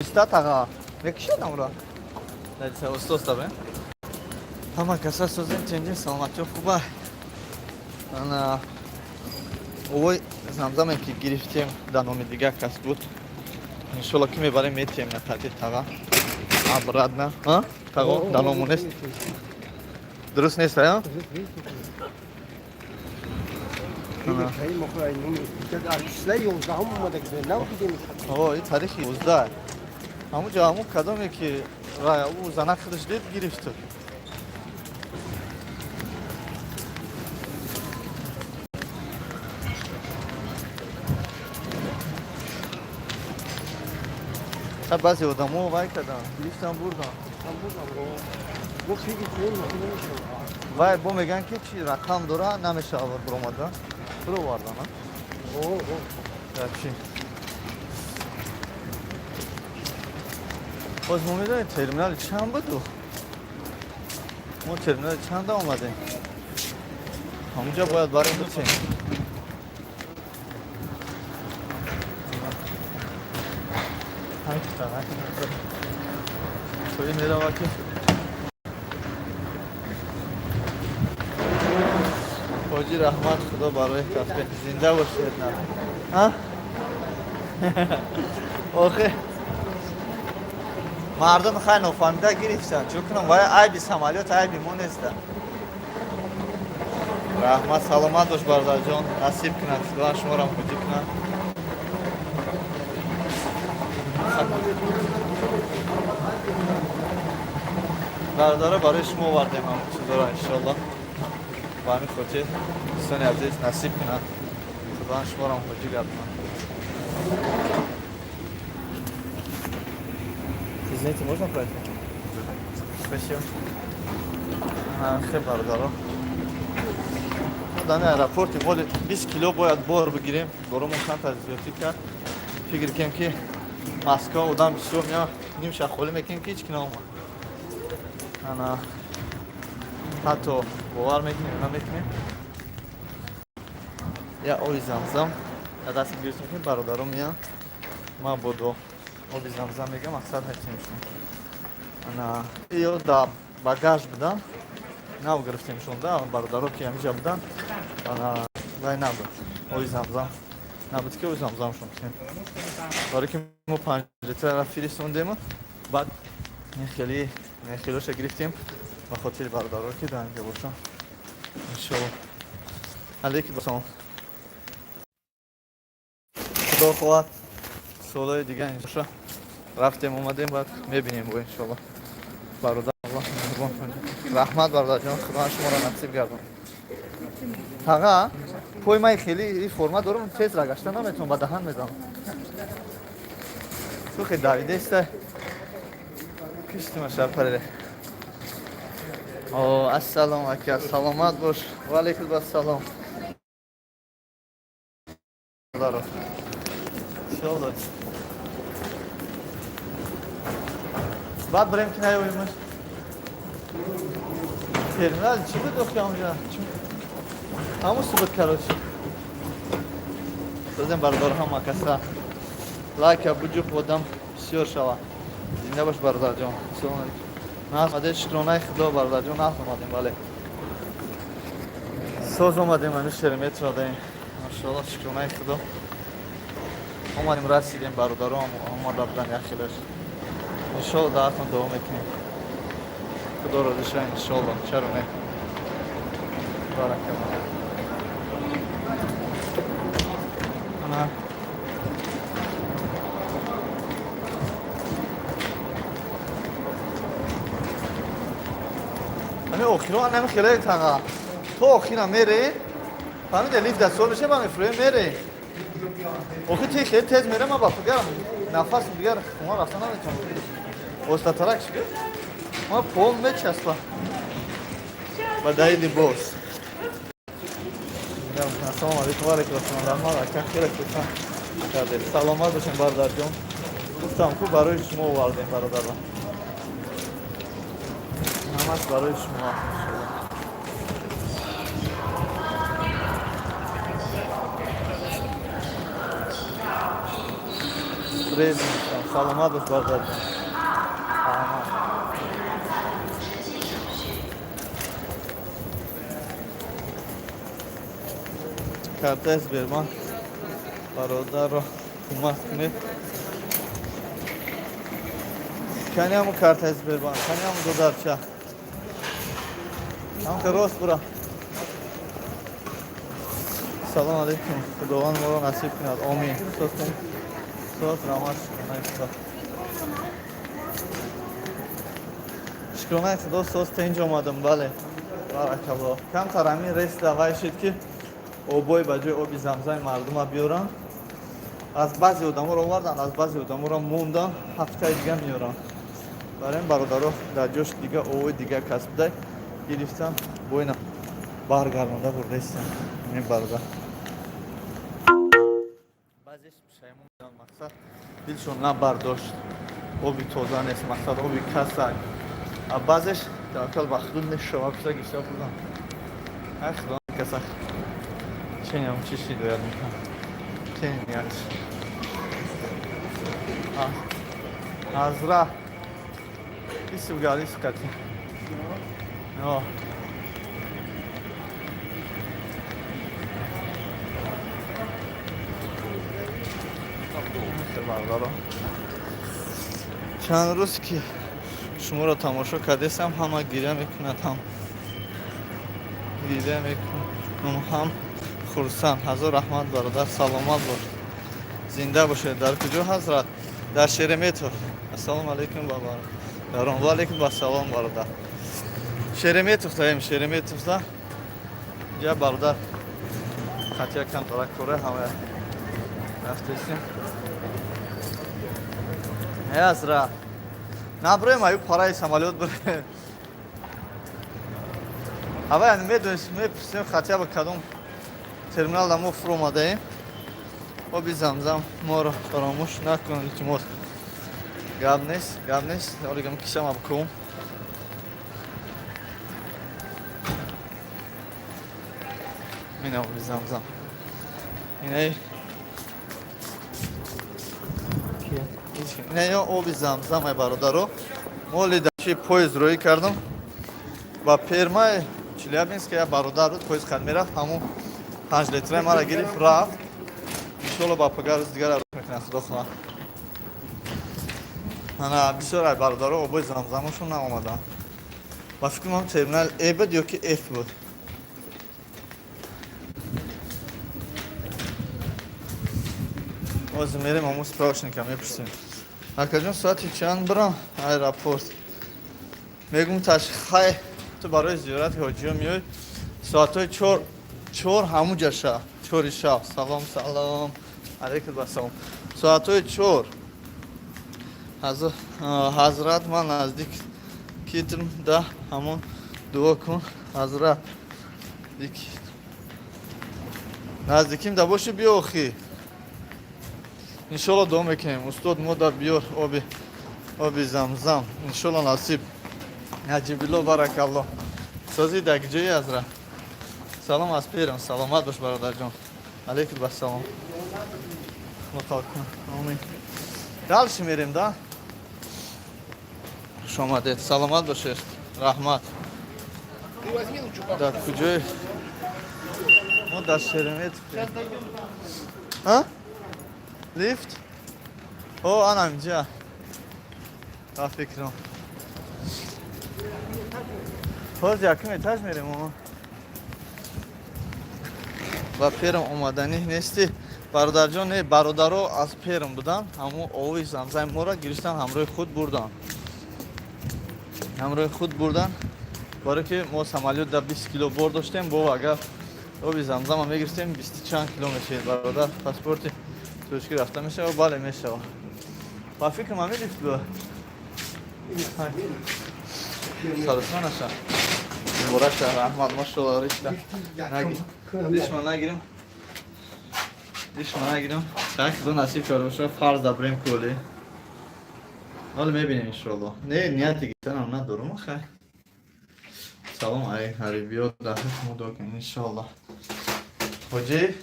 Sta taga. Mekişe namura. Neyse ustos tabi. Tamam kasa sözün çenci selamat çok kuba. Ana ой замзаме ки гирифтем дар номи дигар кас буд иншолло ки мебарем метием на тати тага абрадна таго дар ному нест дуруст нест а ин тарихи 11 ҳамун ҷо ҳамун кадоме ки ӯ зана худаш дид гирифт баъзе одамо вай карданд гирифтан бурданд вай бо мегӯянд ки чи рақам дора намешавад биромада бировардан чи боз мо медонем терминали чанд буду мо терминали чанда омадем ҳамунҷо бояд барем бисем توی میرم که حاجی رحمت خدا برای تصبیح زنده باشید نه ها آخه مردم خیلی نفهمیده گرفتن چون کنم وای عیبی سمالیات عیبی ما نیستن رحمت سلامت باش برادر جان نصیب کنن خدا شما را خوشی کنن برادرها برای شما آوردیم همون چیزا را انشالله با همین خاطر دوستان عزیز نصیب کنن خدا شما را خوشی گردونن Извините, можно пройти? Спасибо. Хе برادرها در аэропорти боли 20 кило бояд бор бигирем боромон чанд та зиёдӣ кард фикр кем ки Москва одам бисёр меояд ним шахолӣ мекунем ки ҳеҷ ки наомад ана ҳатто бовар мекунем наметунем я оби замзам я дастим гирифтем ки бародарон меянд мабодо оби замзам мегӯям мақсад метунем шум ана ё да багаж будам нав гирифтем шунда бародаро ки ҳамиҷа буданд ана вай набуд оби замзам набуд ки оби замзам шум кунем барое ки мо 5 литр фиристондем баъд мехелиоша гирифтем ба хотири бародаро ки дар инҷо бошам иншоалло алейки басалом худо хоҳад солҳои дигар иншоалло рафтем омадем баъд мебинем бо иншоалло бародар аллоҳ меҳрубон кунад раҳмат бародарҷон худо шуморо насиб гардон тага пои май хеле форма дорам тез рагашта наметавонам ба даҳан мезанам сухи давидеста киштима шарпаре о ассалому ака саломат бош ва алейкум ассалом даро иншоалло баъд барем ки наёбем терминал чӣ буд охи ҳамҷа ҳамун субуд карочи дозем бародар ҳама каса лайка буҷук одам бисёр шава зинда бош бародарҷон салом алейкум наз омадем шукронаи худо бародарҷон наз омадем бале соз омадем ҳану шереметро дадем машоалло шукронаи худо омадем расидем бародарон омада буданд яхелаш иншоалло даъватон давом мекунем худо розӣ шавем иншоалло чаро не баракалло ҳамин охиро намехелаи тага то охира мере фаҳмиде лифт дастонаше ба мефурӯе мере охи ти хеле тез мере ма ба дигар нафас дигар хума рафта наметавонам остатарак шуд ма пол мечаспа ба даи либос ассалому алейкум ва алейкум ассалом раҳмат ака хеле хурсанд кардем саломат бошем бародарҷон гуфтам ку барои шумо овардем бародарон ҳамаш барои шумо Três, então. Salomat baş baradacığım. Tamam. Karta Sberbank برادر رو کمک کنید. کنی همون کارت Sberbank کنی همون $2 هم که راست برا. سلام علیکم. خداوند ما رو نصیب کند. آمین. سوت رحمت کنید. شکرانه خدا سوست اینجا آمدم. بله بارک الله. کم تر همین ریس دوای شد که آبای بجای آبی زمزم مردم ها بیارن. از بعضی آدم ها رو آوردن، از بعضی آدم ها رو موندن، هفته دیگه میارن. برای این برادرها در جاش دیگه آوای دیگه کسب ده گرفتن باینا برگردانده بود ریستن. این برادر بعضیش پشیمون میدن مقصد دلشون نبرداشت آبی تازه نیست، مقصد آبی کسک. بعضیش توکل به خود نشوا کسا گیشتا بودن خدا کسک چه نیم چیشی باید میکنم چه نیت حضره ایسی بگرد ایسی کتی چند روز که شما را تماشا کردیسم همه گیره میکند هم گیره میکنم هم خورسن. هزار رحمت برادر سلامت باش زنده باشید. در کجا حضرت؟ در شیرمیتو. السلام علیکم بابا درون و علیکم با سلام برادر. شیرمیتو دایم شیرمیتو دا یا برادر خاطر کم دارک کوره همه رفتیم. ای حضرت نبرویم ایو پارای سمالیات بره. اول یعنی میپرسیم خطیه با کدوم ترمینال دمو فرو اومده ایم. آبی زمزم ما رو فراموش نکنید التماس. گاب نیست حالی گم کشم بکنم. این آبی زمزم اینه یا آبی زمزم ای برادرو مولی داشتی پویز روی کردم با پیرمای چلیابینسک یا برادر رو پویز خد میرفت همون 5 لیتره ما را گرفت رفت. انشالله با پگر روز دیگر رو میکنه خدا خواهد. انا بسیار ای برادر رو آبای زمزمشون نامدن و فکر کنم ترمینال ای بود یا که اف بود. باز میریم همون سپراش نکم میپرسیم اکا جون ساعتی چند برام ای راپورت میگم خیلی تو برای زیارت حاجی ها میای ساعت های 4 همون جا شب 4 شب. سلام علیکم با سلام. ساعت های 4 حضرت من نزدیک کیتم ده همون دعا کن حضرت نزدیکیم ده باشه بیا اخی انشالله دعا میکنیم استاد ما در بیار آبی زمزم انشالله نصیب عجیب الله بارک الله سازی دک جایی حضرت. سلام از پیرم سلامت باش برادر جان. علیکم با سلام. مطال کن آمین. دلش میریم ده شما دید سلامت باشید رحمت. در کجای ما در شیرمیت ها لیفت او آنم اینجا تا فکرم باز یکم اتاج میریم ما با پیرم اومدنی نیستی برادر جان. نه برادرو از پیرم بودن همون آوی زمزم ما را گرفتن همراه خود بردن برای که ما سمالیات در 20 کیلو بار داشتیم با اگر آبی زمزم هم میگرفتیم 20 چند کیلو میشه برادر پاسپورت توشکی رفته میشه و بالا میشه با فکر ما میلیفت با سالسان هستم مبارک شهر احمد ماشاءالله رشته دیش ما نگیرم چند کدو نصیب کرده باشه فرض دبریم کولی حالا میبینیم انشالله. نه نیتی گیتن هم ندارم خیلی. سلام ای حریبی ها در حکم دعا کنیم انشالله. حاجی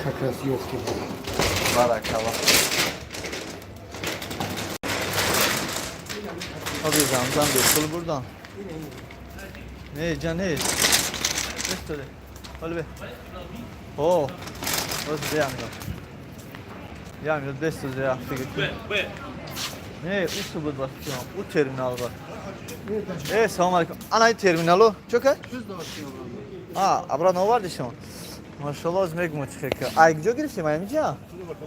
Как раз ёлки. баракалла. Оби замзам бепул бурдан. Не, ҷан не. Эстоде. Олбе. О. Оз деям ё. Ям ё дестузе я фигир. Не, усу буд бас ҷон. У терминал ба. Салом алейкум. Ана терминалу? Чока? Обратно оварди шумо? Машалло, оз мегум чихека. Куҷо гирифтем? Ҳаминҷа?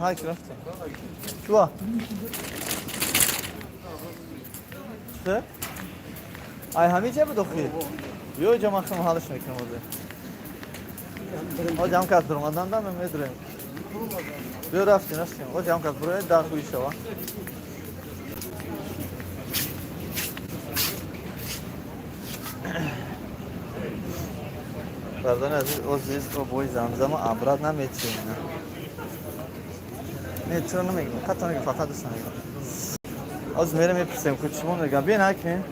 Ҳай, ки рафтем. Чува? Чӣ? Ҳаминҷа бидохӣ? Биё иҷа махсум ҳалш мекунам озе. О ҷамъ кард омаданда медурем. Биё рафтем. О ҷамъ кард буроед дар хуи шава. Бардани азиз обои замзаму абрат наметиена. Не, чура намегам. Қатта мегам, фақат дуст намегам. Аз мерам мепурсем, ку чимо мегам. Биен акин.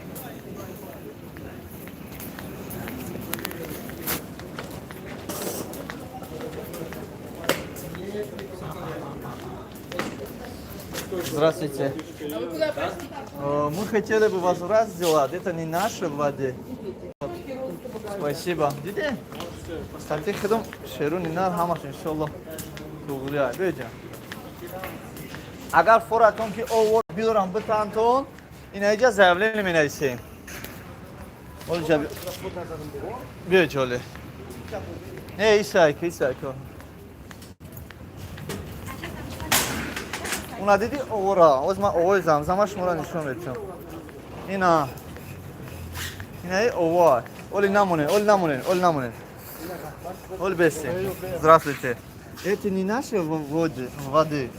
Здравствуйте. Мы хотели бы вас раз сделать. Это не наши воды. Спасибо. Диде? Кстати, ходом шерун инар хамаш иншаллах. Тугрия. Беҷа. Агар форатон ки овор биёрам битантон, инаҷа заявление менависем. Олҷа. Биё ҷоле. Не, исайка. Уна диди овора. Оз ман овои замзама шуморо нишон медиҳам. Ина овор. Оли намонен. Оли бестем. Здравствуйте. Это не наши воды,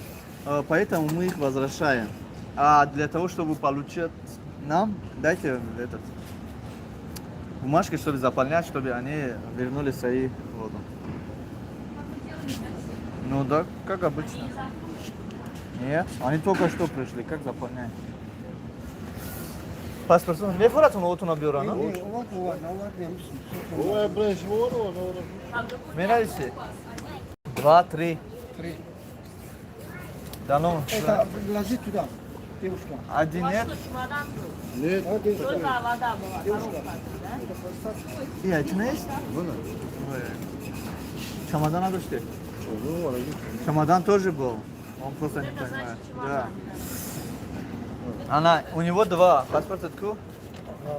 поэтому мы их возвращаем. А для того, чтобы получить нам, дайте этот бумажки, чтобы заполнять, чтобы они вернули свои воду. Ну да, как обычно. Нет, они только что пришли, как заполнять? Паспорт, не форатон отуна биёра, на? Менависи. 2, 3. Дано. Это ложи туда, девушка. Один нет? Нет. Вода была. И один есть? Чемодан надо что? Чемодан тоже был. Он просто не понимает. Да. У него 2. Паспорт откуда?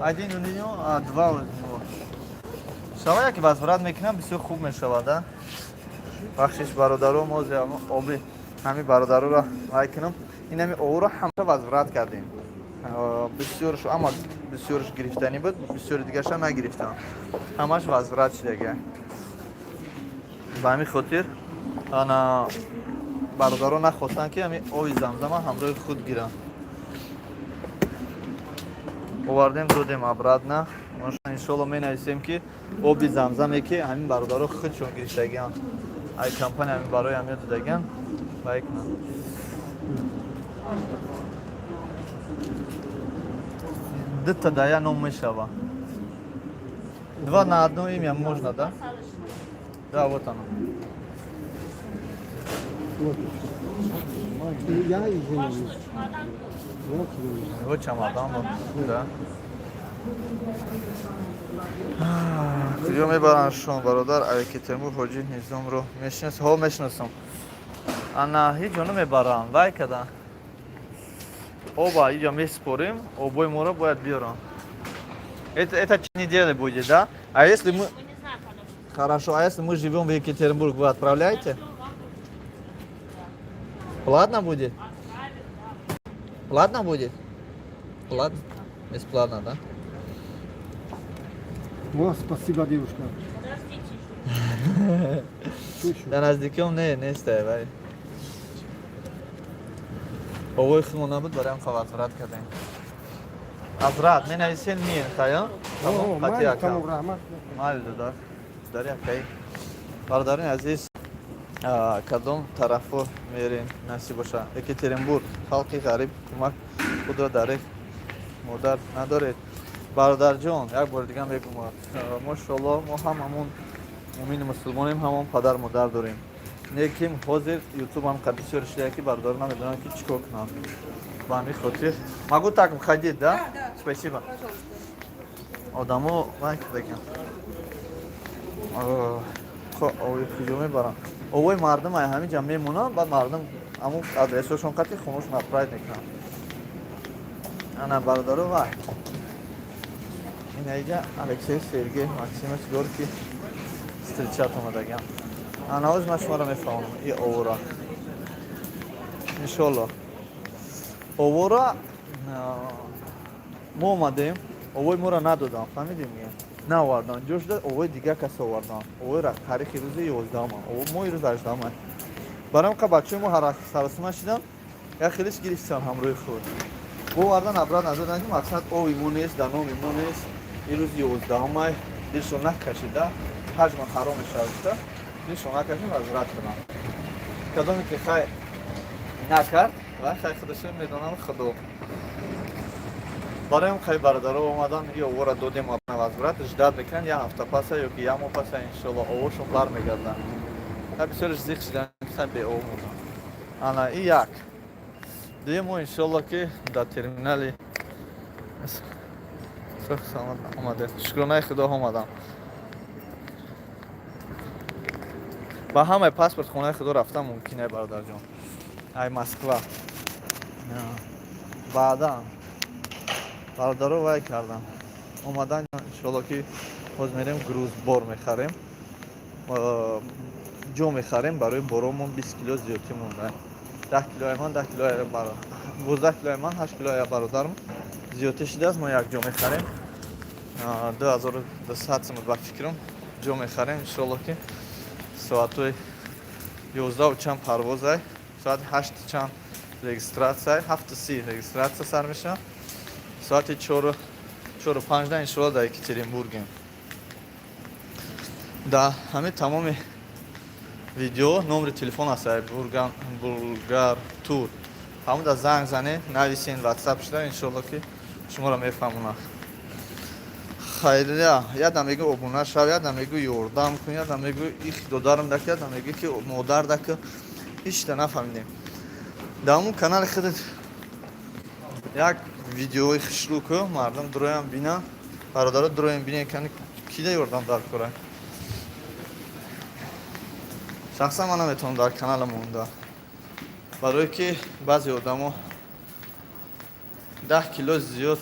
Один у него, а 2 у него. Шава, яки возврат мекунам, бисёр хуб мешава, да? Бахшиш бародаром оз оби ҳами бародароро майкунам. Инами овро ҳамаша возврат кардем. Бисёрш, аммо бисёрш гирифтани буд, бисёри дигаша нагирифтам. Ҳамаш возврат шудага. Ба ҳамин хотир ана бародаро нахостанд ки ҳами оби замзама ҳамроҳи худ гиранд. Овардем, додем обратно. Иншалло менависем ки оби замзаме ки ҳамин бародаро худшон гирифтагиянд. Ай компания ҳамин барои ҳамин додагиянд. Байкна. Дитта дая ном мешава. 2 на одно имя можно, да? Да, вот оно. Я извиняюсь. Вот чемодан, да. Куҷо мебаранд шон бародар Авикитемур ҳоҷи Низомро мешинасам. Ана ҳеҷ ҷо намебаранд. Вай када. Оба иҷа меспорим, обои моро бояд биёрам. Это недели будет, да? А если мы... Хорошо, а если мы живем в Екатеринбург, вы отправляете? Платно будет? Платно будет? Платно? Бесплатно, да? О, спасибо, девушка. Да наздиком не стай, вай. Овой химо набуд барам возврат кардем. Азрат, менависен мин хая? Тамом раҳмат. Майли додар. Даря кай. Бародарин азиз, кадом тарафо мерем насиб боша. Екатеринбург, халқи ғариб кӯмак худро дарек модар надоред. Бародарҷон, як бор дигар мегӯмад. Мошаллоҳ, мо ҳам ҳамон муъмини мусулмонем, ҳамон падар модар дорем. Lekin hozir YouTube ham qad бисёр ishlayapti, бардор намедонам ки чӣ кор кунам. Ба ҳамин хотир могу так ходить, да? Спасибо. Одамо вай бекам. Овои хизо мебарам. Овои мардум ай ҳамин ҷа мемонам, баъд мардум аму адресашон қати хунашон апрайд мекунам. Ана бародару вай. Ин айҷа Алексей Сергей Максимович Горький встречат омадагам. Ана ҳоз ман шуморо мефаҳмам. И овора. Иншолло. Овора мо омадем, овои моро надодам, фаҳмидем ме? Навардам. Ҷошда овои дига кас овардам. Овои таърихи рӯзи 11-ма. Мо рӯзи 18-ма. Барам ка бачаи мо ҳар саросима шидам. Я хелиш гирифтам ҳамроҳи худ. Овардан абрад надодан ки мақсад ови мо нест, дар номи мо нест. ин рӯзи 11-ма дилшон накашида, ҳаҷма харом мешавад. Дилшон накашид азрат кунам. Кадоме ки хай накард, ва хай худашо медонам худо. Бароим хай бародаро омадан ё овора додем авазбрат, ждат мекунанд я ҳафта паса ё ки я мо паса иншолло овошон бармегарданд. Я бисёр зиқ шидам, хай беов будам. Ана и як. Дуюм мо иншолло ки дар терминали омаде. Шукронаи худо омадам. ба ҳамаи паспорт хонаи худо рафтам мумкин бародарҷон. Ай Москва. Баъдан бародаро вай кардам. Омадан иншолло ки ҳоз мерем грузбор мехарем. ҷо мехарем барои боромон 20 кило зиёдтӣ монда. 10 килои ман, 10 килои бародар. 12 килои ман, 8 килои бародарам зиёдтӣ шудааст. Мо як ҷо мехарем. 2200 сом ба фикрам ҷо мехарем иншолло ки соатои 11 чанд парвозай, соати 8 чанд регистратсия, 7:30 регистратсия сар меша. Соати 4:05 иншолло дар Екатеринбургем. Да ҳамин тамоми видео номери телефон аст Булгар Тур. ҳамуда занг зане, нависен WhatsApp шуда иншолло ки шуморо мефаҳмонам. Хайрия, ядам мегӯ обуна шав, ядам мегӯ ёрдам кун, ядам мегӯ их додарам дак, ядам мегӯ ки модар дак. ҳичта нафаҳмидем. Дар ҳамун канали худат як видеои хушрӯ ку мардум дуроям бина, бародаро дуроям бина кани кида ёрдам дар кора. шахсан ман наметавонам дар канала монда. барое ки баъзе одамо 10 кило зиёд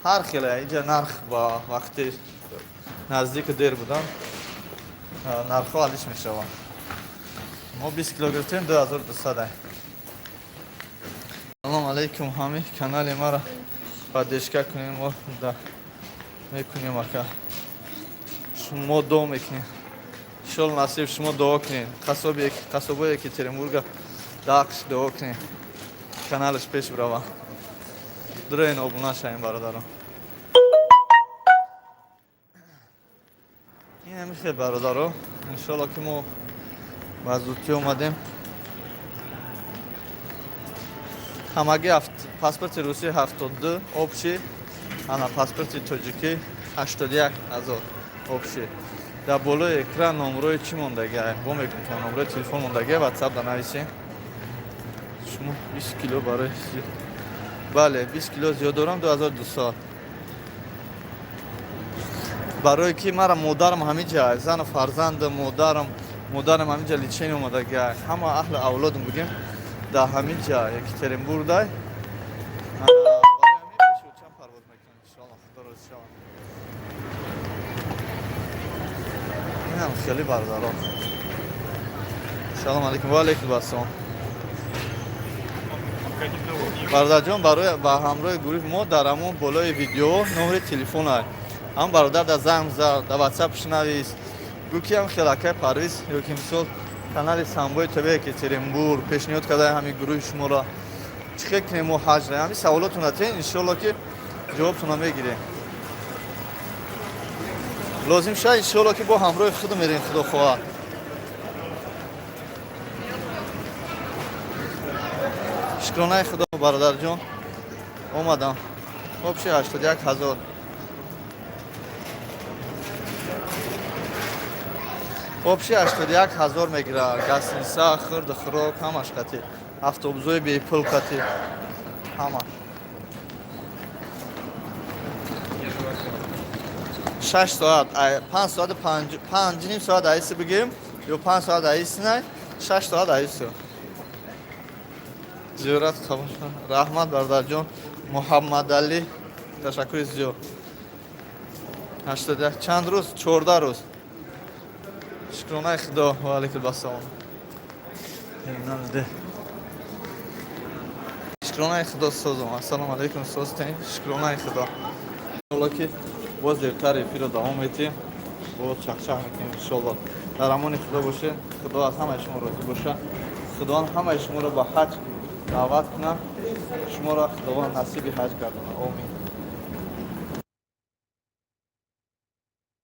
ҳар хеле инҷа нарх ба вақти наздики дер будан нархҳо алиш мешаванд. мо 20 кило гирифтем 2200. Салом алейкум ҳами канали маро поддержка кунем, мо да мекунем ака. шумо дуо мекунем. иншолло насиб шумо дуо кунем. қасобои Екатеринбурга дақш дуо кунем. Каналаш пеш брава. дуроен обуна шавем бародарон. ин ҳамихе бародаро. иншолло ки мо ба зудтӣ омадем. ҳамаги паспорти русӣ 72 обши, ана паспорти тоҷикӣ 81 000 обши. дар болои экран номерои чӣ мондагиа? Бо мекунем номерои телефон мондагиа, WhatsApp да нависем. шумо 20 кило барои бале 20 кило зиёд дорам 2200. барое ки мара модарам ҳамиҷа, зану фарзанду модарам ҳамиҷа личени омадагиа. ҳама аҳли авлодам бугем дар ҳамиҷа Екатеринбургдай. чанд парвоз мекунем иншолло худо розӣ шавад. инам хеле бародарон. салом алейкум. ва алейкум ассалом. бародарҷон, барои ба ҳамроҳи гурӯҳи мо дар ҳамон болои видео номери телефон аст. ҳам бародар дар занг зад, дар WhatsApp шунавис. гӯ ки ҳам хелакай Парвиз ё ки мисол канали Самбои ТВ Екатеринбург пешниҳод кардаи ҳамин гурӯҳи шуморо чӣ хел кунем мо ҳаҷра. ҳамин саволотуна тен иншолло ки ҷавобтуна мегирем. лозим шуд иншолло ки бо ҳамроҳи худ мерем худо хоҳад. шукронаи худо бародарҷон омадам. обши 81 000. Общий 81,000 мегира. Гостиница, хурд, хрок, ҳамаш қати. Автобусои бепул қати. Ҳама. 6 соат, 5 соат, 5 соат айси бигирим, ё 5 соат айси най, 6 соат айси. Зиёрат қабул кунед. Раҳмат бародарҷон, Муҳаммадалӣ, ташаккури зиёд. 81 чанд рӯз? 14 рӯз. Шукронаи Худо ва алейкум ассалом. Шукронаи Худо созам. Ассалому алейкум созтем. Шукронаи Худо. Ҳоло ки боз дертар эфирро давом медиҳем. Боз чахчах мекунем иншоалло. Дар амони Худо бошед. Худо аз ҳамаи шумо розӣ бошад. Худованд ҳамаи шуморо ба ҳаҷ даъват кунад. Шуморо Худованд насиби ҳаҷ гардонад. Омин.